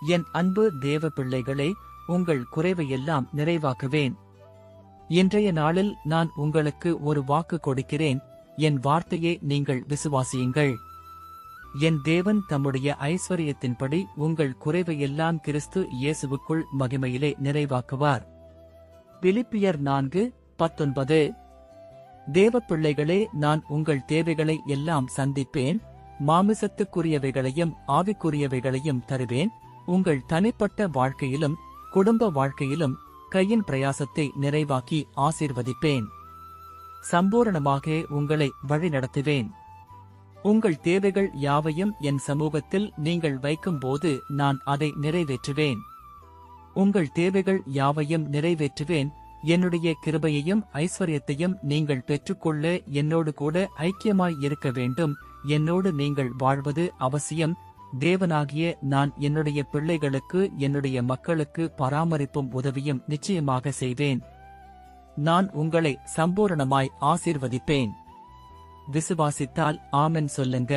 என் அன்பு தேவ பிள்ளைகளே, உங்கள் குறைவையெல்லாம் நிறைவாக்குவேன். இன்றைய நாளில் நான் உங்களுக்கு ஒரு வாக்கு கொடுக்கிறேன். என் வார்த்தையை நீங்கள் விசுவாசியுங்கள். என் தேவன் தம்முடைய ஐஸ்வரியத்தின்படி உங்கள் குறைவையெல்லாம் கிறிஸ்து இயேசுவுக்குள் மகிமையிலே நிறைவாக்குவார். பிலிப்பியர் 4:19. தேவ பிள்ளைகளே, நான் உங்கள் தேவைகளை எல்லாம் சந்திப்பேன், மாமிசத்துக்குரியவைகளையும் ஆவிக்குரியவைகளையும் தருவேன். உங்கள் தனிப்பட்ட வாழ்க்கையிலும் குடும்ப வாழ்க்கையிலும் கையின் பிரயாசத்தை நிறைவாக்கி ஆசீர்வதிப்பேன். சம்பூரணமாக உங்களை வழிநடத்துவேன். உங்கள் தேவைகள் யாவையும் என் சமூகத்தில் நீங்கள் வைக்கும்போது நான் அதை நிறைவேற்றுவேன். உங்கள் தேவைகள் யாவையும் நிறைவேற்றுவேன். என்னுடைய கிருபையையும் ஐஸ்வர்யத்தையும் நீங்கள் பெற்றுக்கொள்ள என்னோடு கூட ஐக்கியமாய் இருக்க வேண்டும். என்னோடு நீங்கள் வாழ்வது அவசியம். தேவனாகிய நான் என்னுடைய பிள்ளைகளுக்கு, என்னுடைய மக்களுக்கு பராமரிப்பும் உதவியும் நிச்சயமாக செய்வேன். நான் உங்களை சம்பூரணமாய் ஆசீர்வதிப்பேன். விசுவாசித்தால் ஆமென் சொல்லுங்க.